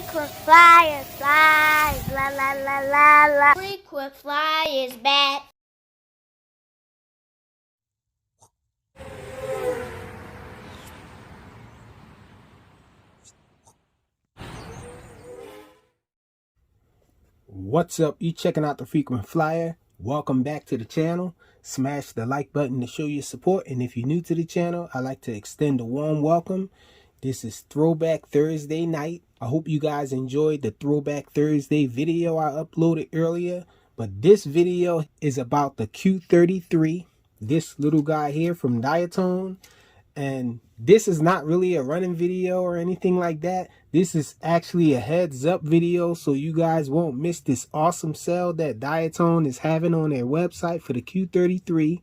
Frequent flyers, flies, la la la la la. Frequent flyers back. What's up? You checking out the Frequent Flyer? Welcome back to the channel. Smash the like button to show your support, and if you're new to the channel, I'd like to extend a warm welcome. This is Throwback Thursday night. I hope you guys enjoyed the Throwback Thursday video I uploaded earlier, but this video is about the Q33, this little guy here from Diatone. And this is not really a running video or anything like that. This is actually a heads up video so you guys won't miss this awesome sale that Diatone is having on their website for the Q33.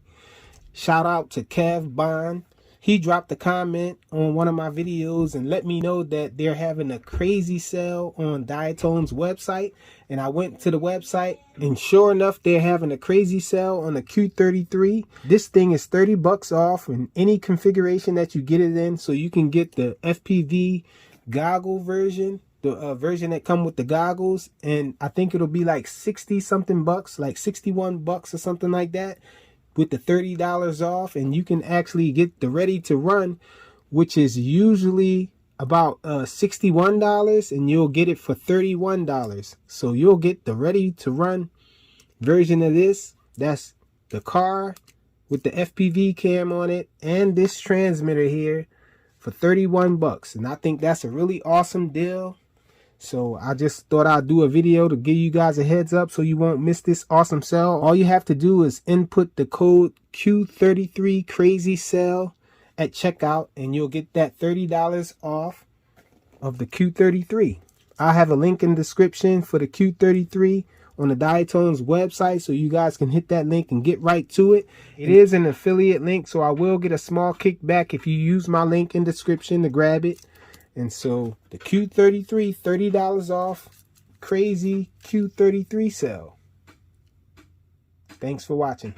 Shout out to Kev Bond. He dropped a comment on one of my videos and let me know that they're having a crazy sale on Diatone's website. And I went to the website and sure enough, they're having a crazy sale on the Q33. This thing is 30 bucks off in any configuration that you get it in. So you can get the FPV goggle version, the version that come with the goggles. And I think it'll be like 60 something bucks, like 61 bucks or something like that, with the $30 off. And you can actually get the ready to run, which is usually about $61, and you'll get it for $31. So you'll get the ready to run version of this. That's the car with the FPV cam on it and this transmitter here for 31 bucks. And I think that's a really awesome deal. So I just thought I'd do a video to give you guys a heads up so you won't miss this awesome sale. All you have to do is input the code Q33 crazy sale at checkout and you'll get that $30 off of the Q33. I have a link in the description for the Q33 on the Diatone's website, so you guys can hit that link and get right to it. It is an affiliate link, so I will get a small kickback if you use my link in the description to grab it. And so the Q33, $30 off, crazy Q33 sale. Thanks for watching.